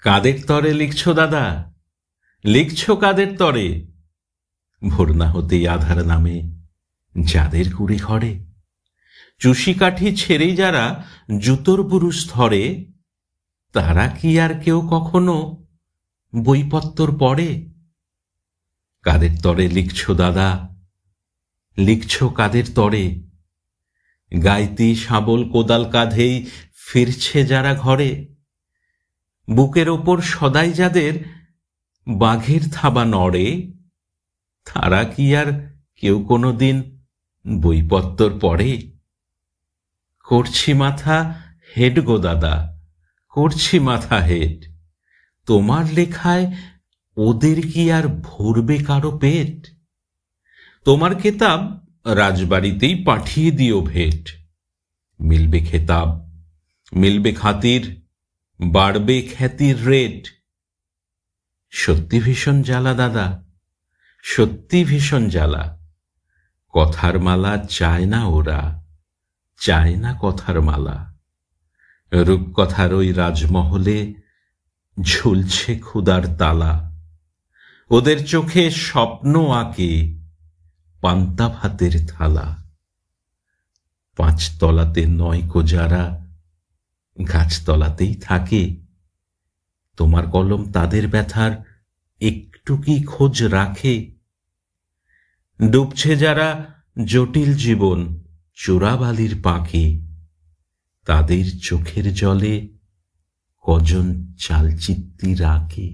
কাদের তরে লিখছো দাদা, লিখছো কাদের তরে? ভোর না হতেই আধার নামে যাদের কুড়ে ঘরে, চুষি কাঠি ছেড়েই যারা জুতোর পুরুষ ধরে, তারা কি আর কেউ কখনো বইপত্তর পড়ে? কাদের তরে লিখছো দাদা, লিখছো কাদের তরে? গাইতি শাবল কোদাল কাঁধেই ফিরছে যারা ঘরে, বুকের ওপর সদাই যাদের বাঘের থাবা নড়ে, তারা কি আর কেউ কোনো দিন বইপত্তর পড়ে? করছি মাথা হেড গো দাদা, করছি মাথা হেড, তোমার লেখায় ওদের কি আর ভরবে কারো পেট? তোমার কেতাব রাজবাড়িতেই পাঠিয়ে দিও ভেট, মিলবে খেতাব, মিলবে খাতির, বাড়বে খ্যাতির রেট। সত্যি ভীষণ জ্বালা দাদা, সত্যি ভীষণ জ্বালা, কথার মালা চায় না ওরা, চায় না কথার মালা। রূপকথার ওই রাজমহলে ঝুলছে ক্ষুধার তালা, ওদের চোখে স্বপ্ন আঁকে পান্তা ভাতের থালা। পাঁচতলাতে নয়কো যারা গাছতলাতেই থাকে, তোমার কলম তাদের ব্যথার একটু কি খোঁজ রাখে? ডুবছে যারা জটিল জীবন চোরাবালির পাখি, তাদের চোখের জলে কজন চালচিত্তি রাখে।